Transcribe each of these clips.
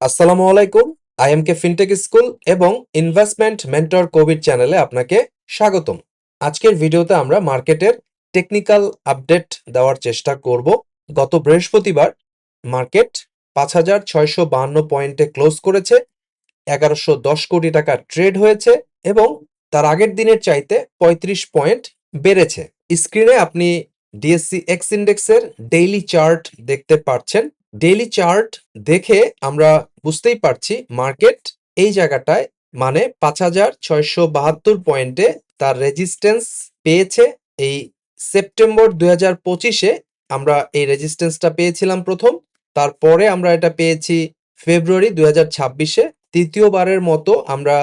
আসসালামু আলাইকুম। আইএমকে fintech school এবং ইনভেস্টমেন্ট মেন্টর কোভিড চ্যানেলে আপনাকে স্বাগতম। আজকের ভিডিওতে আমরা মার্কেটের টেকনিক্যাল আপডেট দেওয়ার চেষ্টা করব। গত বৃহস্পতিবার মার্কেট ৫,৬৫২ পয়েন্টে ক্লোজ করেছে, ১১১০ কোটি টাকা ট্রেড হয়েছে এবং তার আগের দিনের চাইতে ৩৫ পয়েন্ট বেড়েছে। স্ক্রিনে আপনি ডিএসসি এক্স ইন্ডেক্সের ডেইলি চার্ট দেখতে পাচ্ছেন। ডেইলি চার্ট দেখে আমরা বুঝতেই পারছি মার্কেট এই জায়গাটায় মানে ৫,৬৭২ পয়েন্টে তার রেজিস্ট্যান্স পেয়েছে। এই সেপ্টেম্বর ২০২৫-এ আমরা এই রেজিস্ট্যান্সটা পেয়েছিলাম প্রথম, তারপরে আমরা এটা পেয়েছি ফেব্রুয়ারি ২০২৬-এ, তৃতীয়বারের মতো আমরা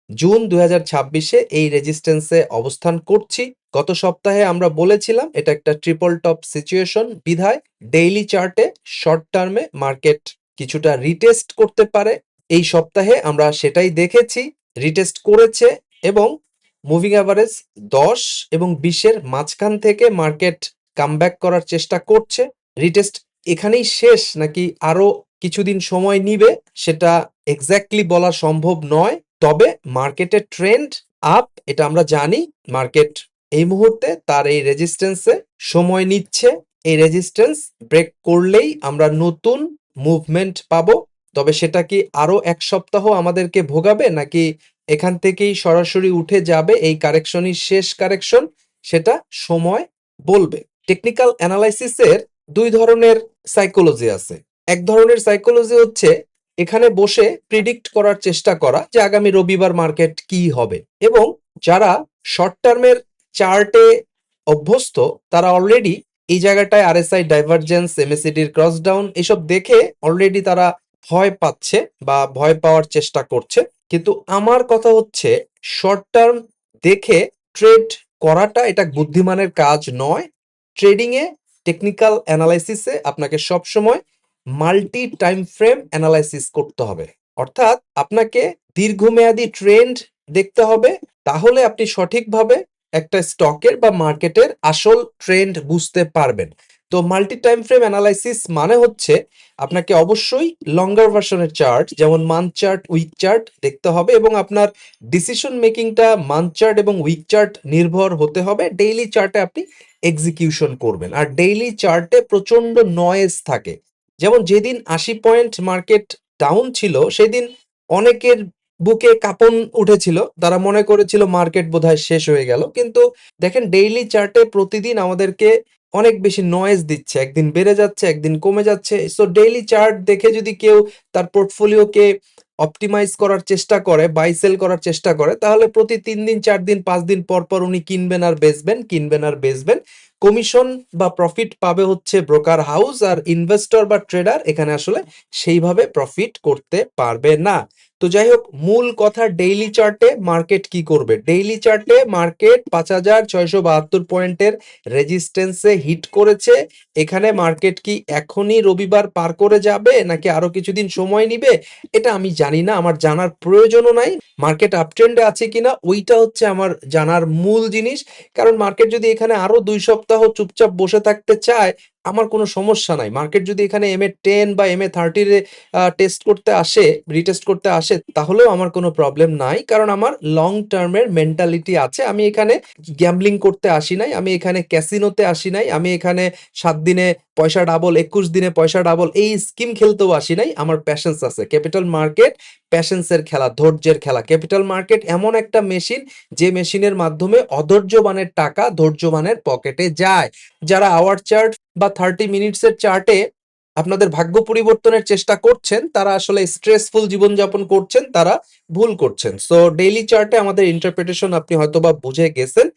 জুন ২০২৬-এ এই রেজিস্ট্যান্সে অবস্থান করছি। গত সপ্তাহে আমরা বলেছিলাম এটা একটা ট্রিপল টপ সিচুয়েশন বিধায় ডেইলি চার্টে শর্ট টার্মে মার্কেট কিছুটা রিটেস্ট করতে পারে। এই সপ্তাহে আমরা সেটাই দেখেছি, রিটেস্ট করেছে এবং মুভিং অ্যাভারেজ ১০ এবং ২০-এর মাঝখান থেকে মার্কেট কামব্যাক করার চেষ্টা করছে। রিটেস্ট এখানেই শেষ নাকি আরো কিছুদিন সময় নিবে সেটা এক্স্যাক্টলি বলা সম্ভব নয়, তবে মার্কেটের ট্রেন্ড আপ এটা আমরা জানি। মার্কেট এই মুহূর্তে তার এই রেজিস্ট্যান্সে সময় নিচ্ছে। এই রেজিস্ট্যান্স ব্রেক করলেই আমরা নতুন মুভমেন্ট পাবো। তবে সেটা কি আরো এক সপ্তাহ আমাদেরকে ভোগাবে নাকি এখান থেকেই সরাসরি উঠে যাবে এই কারেকশনই শেষ কারেকশন, সেটা সময় বলবে। টেকনিক্যাল অ্যানালাইসিসের দুই ধরনের সাইকোলজি আছে। এক ধরনের সাইকোলজি হচ্ছে এখানে বসে প্রিডিক্ট করার চেষ্টা করা যে আগামী রবিবার মার্কেট কি হবে, এবং যারা শর্ট টার্মের চার্টে অভ্যস্ত তারা অলরেডি এই জায়গাটায় আরএসআই ডাইভারজেন্স, এমএসিডির ক্রস ডাউন এসব দেখে অলরেডি তারা ভয় পাচ্ছে বা ভয় পাওয়ার চেষ্টা করছে। কিন্তু আমার কথা হচ্ছে শর্ট টার্ম দেখে ট্রেড করাটা এটা বুদ্ধিমানের কাজ নয়। ট্রেডিং এ টেকনিক্যাল অ্যানালাইসিসে আপনাকে সবসময় মাল্টি টাইম ফ্রেম অ্যানালাইসিস করতে হবে, অর্থাৎ আপনাকে দীর্ঘমেয়াদী ট্রেন্ড দেখতে হবে, তাহলে আপনি সঠিকভাবে একটা স্টকের বা মার্কেটের আসল ট্রেন্ড বুঝতে পারবেন। তো মাল্টি টাইম ফ্রেম অ্যানালাইসিস মানে হচ্ছে আপনাকে অবশ্যই লঙ্গার ভার্সনের চার্ট যেমন মান্থ চার্ট, উইক চার্ট দেখতে হবে এবং আপনার ডিসিশন মেকিংটা মান্থ চার্ট এবং উইক চার্ট নির্ভর হতে হবে। ডেইলি চার্টে আপনি এক্সিকিউশন করবেন, আর ডেইলি চার্টে প্রচন্ড নয়েজ থাকে। যেমন যেদিন ৮০ পয়েন্ট মার্কেট ডাউন ছিল সেদিন অনেকের বুকে কাঁপন উঠেছিল, তারা মনে করেছিল মার্কেট বোধহয় শেষ হয়ে গেল। কিন্তু দেখেন ডেইলি চার্টে প্রতিদিন আমাদেরকে অনেক বেশি নয়েজ দিচ্ছে, একদিন বেড়ে যাচ্ছে একদিন কমে যাচ্ছে। সো ডেইলি চার্ট দেখে যদি কেউ তার পোর্টফোলিওকে অপটিমাইজ করার চেষ্টা করে, বাই সেল করার চেষ্টা করে, তাহলে প্রতি ৩ দিন ৪ দিন ৫ দিন পর পর উনি কিনবেন আর বেচবেন, কিনবেন আর বেচবেন। কমিশন বা প্রফিট পাবে হচ্ছে ব্রোকার হাউস, আর ইনভেস্টর বা ট্রেডার এখানে আসলে সেইভাবে প্রফিট করতে পারবে না। তো যাই হোক, মূল কথা ডেইলি চার্টে মার্কেট কি করবে। ডেইলি চার্টে মার্কেট ৫,৬৭২ পয়েন্টের রেজিস্ট্যান্সে হিট করেছে। এখানে মার্কেট কি এখনই রবিবার পার করে যাবে নাকি আরো কিছুদিন সময় নিবে এটা আমি জানি না, আমার জানার প্রয়োজনও নাই। মার্কেট আপট্রেন্ডে আছে কিনা ওইটা হচ্ছে আমার জানার মূল জিনিস। কারণ মার্কেট যদি এখানে আরো ২ সপ্তাহ চুপচাপ বসে থাকতে চায় আমার কোনো সমস্যা নাই। মার্কেট যদি এখানে MA10 বা MA30 টেস্ট করতে আসে, রিটেস্ট করতে আসে, তাহলেও আমার কোনো প্রবলেম নাই, কারণ আমার লং টার্মের মেন্টালিটি আছে। আমি এখানে গ্যাম্বলিং করতে আসি নাই, আমি এখানে ক্যাসিনোতে আসি নাই, আমি এখানে 7 দিনে পয়সা ডাবল, 21 দিনে পয়সা ডাবল এই স্কিম খেলতেও আসি নাই। আমার প্যাশেন্স আছে। ক্যাপিটাল মার্কেট প্যাশেন্সের খেলা, ধৈর্যের খেলা। ক্যাপিটাল মার্কেট এমন একটা মেশিন যে মেশিনের মাধ্যমে অধৈর্যবানের টাকা ধৈর্যবানের পকেটে যায়। যারা আওয়ার চার্ট বা 30 মিনিটসের চার্টে আপনাদের ভাগ্য পরিবর্তনের চেষ্টা করছেন তারা আসলে স্ট্রেসফুল জীবনযাপন করছেন, তারা ভুল করছেন। সো ডেইলি চার্টে আমাদের ইন্টারপ্রিটেশন আপনি হয়তোবা বুঝে গেছেন।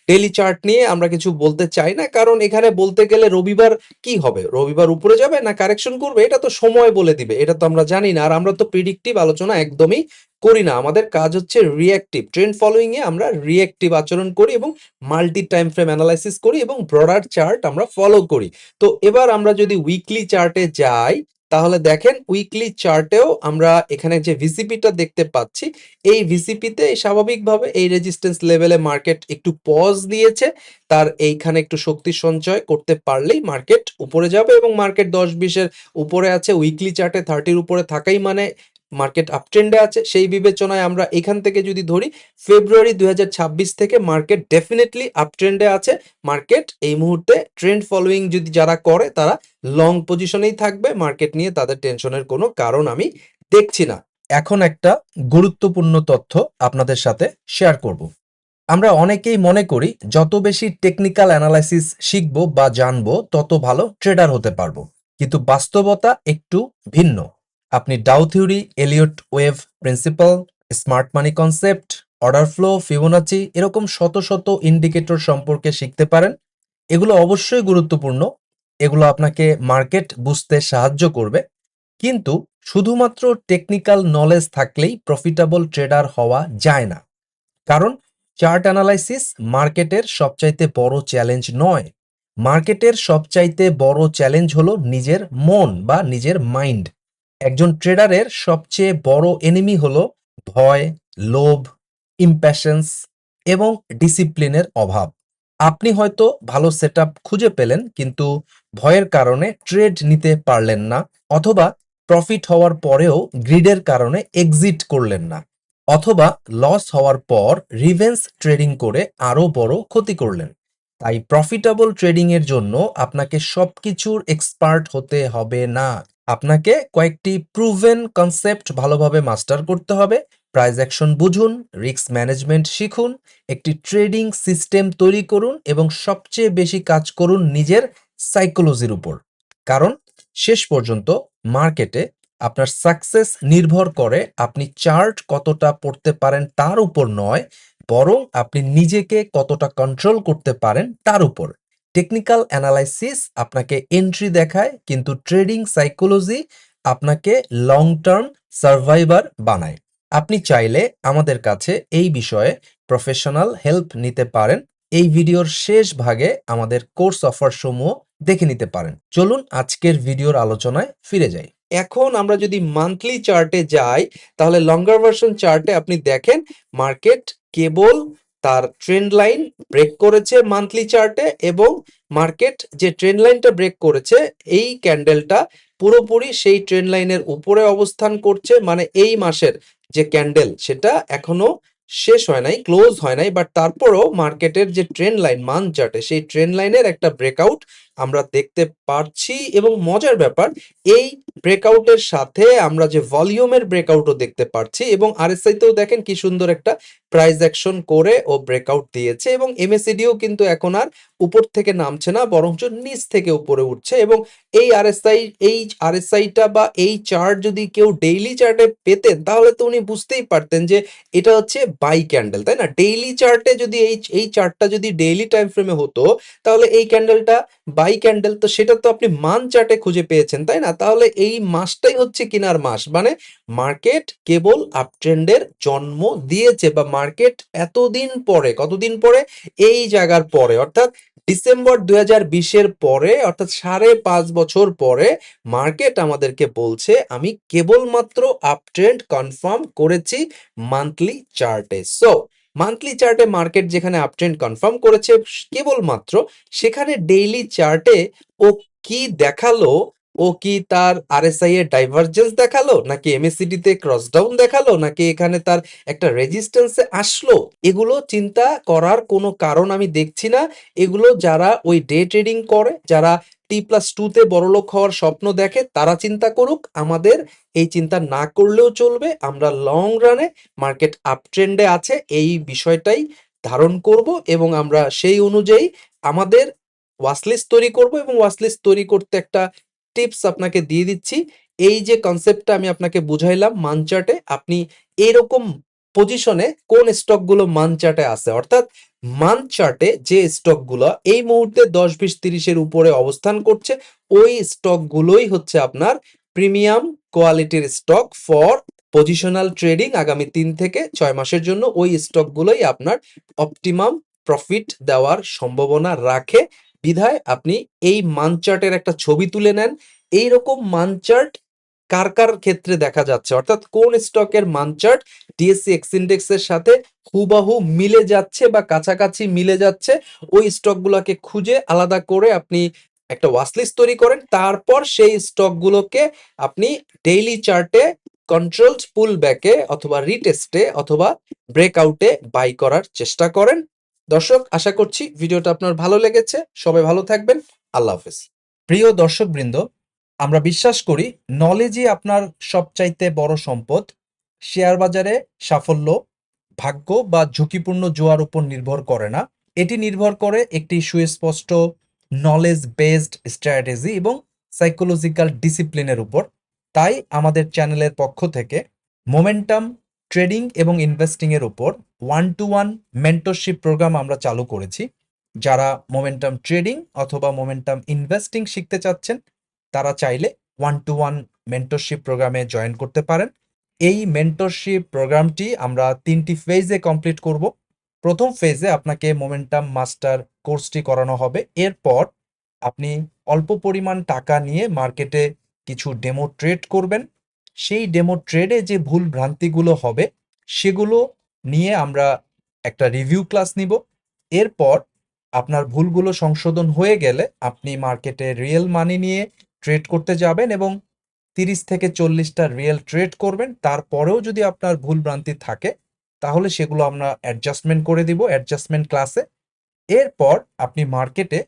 ডেইলি চার্ট নিয়ে আমরা কিছু বলতে চাই না, কারণ এখানে বলতে গেলে রবিবার কি হবে, রবিবার উপরে যাবে না কারেকশন করবে এটা তো সময় বলে দিবে, এটা তো আমরা জানি না। আর আমরা তো প্রিডিক্টিভ আলোচনা একদমই করি না, আমাদের কাজ হচ্ছে রিঅ্যাক্টিভ। ট্রেন্ড ফলোইং এ আমরা রিঅ্যাক্টিভ আচরণ করি এবং মাল্টি টাইম ফ্রেম অ্যানালাইসিস করি এবং ব্রডার চার্ট আমরা ফলো করি। তো এবার আমরা যদি উইকলি চার্টে যাই, তাহলে দেখেন উইকলি চার্টেও আমরা এখানে যে ভিসিপিটা দেখতে পাচ্ছি, এই ভিসিপিতে স্বাভাবিকভাবে এই রেজিস্ট্যান্স লেভেলে মার্কেট একটু পজ দিয়েছে। তার এইখানে একটু শক্তি সঞ্চয় করতে পারলেই মার্কেট উপরে যাবে এবং মার্কেট 10-20 এর উপরে আছে। উইকলি চার্টে 30 এর উপরে থাকাই মানে মার্কেট আপট্রেন্ডে আছে। সেই বিবেচনায় আমরা এখান থেকে যদি ধরি ফেব্রুয়ারি 2026 থেকে মার্কেট ডেফিনিটলি আপট্রেন্ডে আছে। মার্কেট এই মুহূর্তে ট্রেন্ড ফলোইং যদি যারা করে তারা লং পজিশনেই থাকবে। মার্কেট নিয়ে তাদের টেনশনের কোনো কারণ আমি দেখছি না। এখন একটা গুরুত্বপূর্ণ তথ্য আপনাদের সাথে শেয়ার করব। আমরা অনেকেই মনে করি যত বেশি টেকনিক্যাল অ্যানালাইসিস শিখবো বা জানবো তত ভালো ট্রেডার হতে পারবো, কিন্তু বাস্তবতা একটু ভিন্ন। আপনি Dow theory, Elliott wave principle, smart money concept, order flow, Fibonacci এরকম শত শত ইন্ডিকেটর সম্পর্কে শিখতে পারেন। এগুলো অবশ্যই গুরুত্বপূর্ণ, এগুলো আপনাকে মার্কেট বুঝতে সাহায্য করবে, কিন্তু শুধুমাত্র টেকনিক্যাল নলেজ থাকলেই প্রফিটেবল ট্রেডার হওয়া যায় না। কারণ চার্ট অ্যানালাইসিস মার্কেটের সবচাইতে বড় চ্যালেঞ্জ নয়। মার্কেটের সবচাইতে বড় চ্যালেঞ্জ হলো নিজের মন বা নিজের মাইন্ড। একজন ট্রেডারের সবচেয়ে বড় এনিমি হলো ভয়, লোভ, ইম্প্যাশন্স এবং ডিসিপ্লিনের অভাব। আপনি হয়তো ভালো সেটআপ খুঁজে পেলেন, কিন্তু ভয়ের কারণে ট্রেড নিতে পারলেন না, অথবা প্রফিট হওয়ার পরেও গ্রিডের কারণে এক্সিট করলেন না, অথবা লস হওয়ার পর রিভেন্স ট্রেডিং করে আরো বড় ক্ষতি করলেন। তাই প্রফিটেবল ট্রেডিং এর জন্য আপনাকে সবকিছুর এক্সপার্ট হতে হবে না। আপনাকে কয়েকটি প্রুভেন কনসেপ্ট ভালোভাবে মাস্টার করতে হবে। প্রাইস অ্যাকশন বুঝুন, রিস্ক ম্যানেজমেন্ট শিখুন, একটি ট্রেডিং সিস্টেম তৈরি করুন এবং সবচেয়ে বেশি কাজ করুন নিজের সাইকোলজির উপর। কারণ শেষ পর্যন্ত মার্কেটে আপনার সাকসেস নির্ভর করে আপনি চার্ট কতটা পড়তে পারেন তার উপর নয়, বরং আপনি নিজেকে কতটা কন্ট্রোল করতে পারেন তার উপর। টেকনিক্যাল অ্যানালাইসিস আপনাকে এন্ট্রি দেখায়, কিন্তু ট্রেডিং সাইকোলজি আপনাকে লং টার্ম সার্ভাইভার বানায়। আপনি চাইলে আমাদের কাছে এই বিষয়ে প্রফেশনাল হেল্প নিতে পারেন। এই ভিডিওর শেষ ভাগে আমাদের কোর্স অফার সমূহ দেখে নিতে পারেন। চলুন আজকের ভিডিওর আলোচনায় ফিরে যাই। এখন আমরা যদি মান্থলি চার্টে যাই, তাহলে লঙ্গার ভার্সন চার্টে আপনি দেখেন মার্কেট কেবল তার ট্রেন্ড লাইন ব্রেক করেছে মান্থলি চার্টে, এবং মার্কেট যে ট্রেন্ড লাইনটা ব্রেক করেছে এই ক্যান্ডেলটা পুরোপুরি সেই ট্রেন্ড লাইনের উপরে অবস্থান করছে। মানে এই মাসের যে ক্যান্ডেল সেটা এখনো শেষ হয় নাই, ক্লোজ হয় নাই, বাট তারপরও মার্কেটের যে ট্রেন্ড লাইন মান্থ চার্টে সেই ট্রেন্ড লাইনের একটা ব্রেকআউট আমরা দেখতে পারছি। এবং মজার ব্যাপার, এই ব্রেকআউটের সাথে আমরা যে ভলিউমের ব্রেকআউটও দেখতে পারছি, এবং আরএসআই তেও দেখেন কি সুন্দর একটা প্রাইস অ্যাকশন করে ও ব্রেকআউট দিয়েছে, এবং এমএসিডিও কিন্তু এখন আর উপর থেকে নামছে না, বরঞ্চ নিচ থেকে উপরে উঠছে। এবং এই আরএসআইটা বা এই চার্ট যদি কেউ ডেইলি চার্টে পেতেন তাহলে তো উনি বুঝতেই পারতেন যে এটা হচ্ছে বাই ক্যান্ডেল, তাই না? ডেইলি চার্টে যদি এই চার্টটা যদি ডেইলি টাইম ফ্রেমে হতো তাহলে এই ক্যান্ডেলটা বাই ক্যান্ডেল, তো সেটা তো আপনি মান চার্টে খুঁজে পেয়েছেন, তাই না? তাহলে এই মাসটাই হচ্ছে কেনার মাস। মানে মার্কেট কেবল আপট্রেন্ডের জন্ম দিয়েছে, বা মার্কেট এতদিন পরে, কতদিন পরে, এই জায়গার পরে, অর্থাৎ ডিসেম্বর 2020-এর পরে, অর্থাৎ 5.5 বছর পরে মার্কেট আমাদেরকে বলছে আমি কেবলমাত্র আপট্রেন্ড কনফার্ম করেছি মান্থলি চার্টে। সো মান্থলি চার্টে মার্কেট যেখানে আপট্রেন্ড কনফার্ম করেছে কেবলমাত্র, সেখানে ডেইলি চার্টে ও কি দেখালো? ও কি তার আরএসআই এর ডাইভারজেন্স দেখালো, নাকি এমএসিডি তে ক্রস ডাউন দেখালো, নাকি এখানে তার একটা রেজিস্ট্যান্সে আসলো? এগুলো চিন্তা করার কোনো কারণ আমি দেখছি না। এগুলো যারা ওই ডে ট্রেডিং করে, যারা T+2 তে বড়লোক হওয়ার স্বপ্ন দেখে, তারা চিন্তা করুক। আমাদের এই চিন্তা না করলেও চলবে। আমরা লং রানে মার্কেট আপট্রেন্ডে আছে এই বিষয়টাই ধারণ করব, এবং আমরা সেই অনুযায়ী আমাদের ওয়াচলিস্ট তৈরি করব। এবং ওয়াচলিস্ট তৈরি করতে একটা টিপস আপনাকে দিয়ে দিচ্ছি। এই যে কনসেপ্টটা আমি আপনাকে বুঝাইলাম মান চার্টে, আপনি এরকম পজিশনে কোন স্টকগুলো মান চার্টে আছে, অর্থাৎ মান চার্টে যে স্টকগুলো এই মুহূর্তে 10, 20, 30-এর উপরে অবস্থান করছে, ওই স্টকগুলোই হচ্ছে আপনার প্রিমিয়াম কোয়ালিটির স্টক ফর পজিশনাল ট্রেডিং আগামী 3 থেকে 6 মাসের জন্য। ওই স্টকগুলোই আপনার অপটিমাম প্রফিট দেওয়ার সম্ভাবনা রাখে। বিধায় আপনি এই মান চার্টের একটা ছবি তুলে নেন, এইরকম মানচার্ট কার কার ক্ষেত্রে দেখা যাচ্ছে, অর্থাৎ কোন স্টকের মানচার্ট ডিএসসি এক্স ইন্ডেক্সের সাথে হুবাহু মিলে যাচ্ছে বা কাছাকাছি মিলে যাচ্ছে, ওই স্টকগুলোকে খুঁজে আলাদা করে আপনি একটা ওয়াচলিস্ট তৈরি করেন। তারপর সেই স্টকগুলোকে আপনি ডেইলি চার্টে কন্ট্রোলড পুল ব্যাকে অথবা রিটেস্টে অথবা ব্রেকআউটে বাই করার চেষ্টা করেন। দর্শক, আশা করছি ভিডিওটা আপনার ভালো লেগেছে। সবাই ভালো থাকবেন। আল্লাহ হাফেজ। প্রিয় দর্শকবৃন্দ, আমরা বিশ্বাস করি নলেজই আপনার সবচাইতে বড় সম্পদ। শেয়ার বাজারে সাফল্য ভাগ্য বা ঝুঁকিপূর্ণ জোয়ার উপর নির্ভর করে না, এটি নির্ভর করে একটি সুস্পষ্ট নলেজ বেসড স্ট্র্যাটেজি এবং সাইকোলজিক্যাল ডিসিপ্লিনের উপর। তাই আমাদের চ্যানেলের পক্ষ থেকে মোমেন্টাম ট্রেডিং এবং ইনভেস্টিং এর উপর 1-to-1 মেন্টরশিপ প্রোগ্রাম আমরা চালু করেছি। যারা মোমেন্টাম ট্রেডিং অথবা মোমেন্টাম ইনভেস্টিং শিখতে চাচ্ছেন, তারা চাইলে 1-to-1 মেন্টরশিপ প্রোগ্রামে জয়েন করতে পারেন। এই মেন্টরশিপ প্রোগ্রামটি আমরা 3টি ফেজে কমপ্লিট করব। প্রথম ফেজে আপনাকে মোমেন্টাম মাস্টার কোর্সটি করানো হবে। এরপর আপনি অল্প পরিমাণ টাকা নিয়ে মার্কেটে কিছু ডেমো ট্রেড করবেন। সেই ডেমো ট্রেডে যে ভুল ভ্রান্তিগুলো হবে সেগুলো নিয়ে আমরা একটা রিভিউ ক্লাস নিব। এরপর আপনার ভুলগুলো সংশোধন হয়ে গেলে আপনি মার্কেটে রিয়েল মানি নিয়ে ট্রেড করতে যাবেন এবং 30 থেকে 40টা রিয়েল ট্রেড করবেন। তারপরেও যদি আপনার ভুল ভ্রান্তি থাকে তাহলে সেগুলো আমরা অ্যাডজাস্টমেন্ট করে দিব অ্যাডজাস্টমেন্ট ক্লাসে। এরপর আপনি মার্কেটে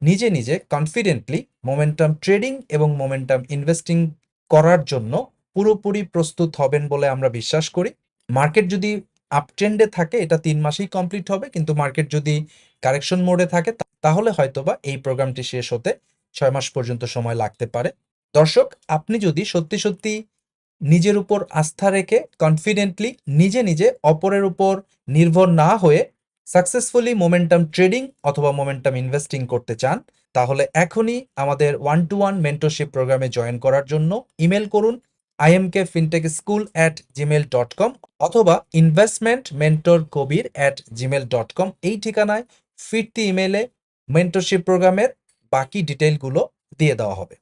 নিজে নিজে কনফিডেন্টলি মোমেন্টাম ট্রেডিং এবং মোমেন্টাম ইনভেস্টিং করার জন্য পুরোপুরি প্রস্তুত হবেন বলে আমরা বিশ্বাস করি। মার্কেট যদি আপট্রেন্ডে থাকে এটা 3 মাসেই কমপ্লিট হবে, কিন্তু মার্কেট যদি কারেকশন মোডে থাকে তাহলে হয়তোবা এই প্রোগ্রামটি শেষ হতে 6 মাস পর্যন্ত সময় লাগতে পারে। দর্শক, আপনি যদি সত্যি সত্যি নিজের উপর আস্থা রেখে কনফিডেন্টলি নিজে নিজে অপরের উপর নির্ভর না হয়ে সাকসেসফুলি মোমেন্টাম ট্রেডিং অথবা মোমেন্টাম ইনভেস্টিং করতে চান, তাহলে এখনই আমাদের 1-to-1 মেন্টরশিপ প্রোগ্রামে জয়েন করার জন্য ইমেল করুন imkfintechschool@gmail.com অথবা investmentmentorkobir@gmail.com। এই ঠিকানায় ফিরতি ইমেলে মেন্টরশিপ প্রোগ্রামের বাকি ডিটেইলগুলো দিয়ে দেওয়া হবে।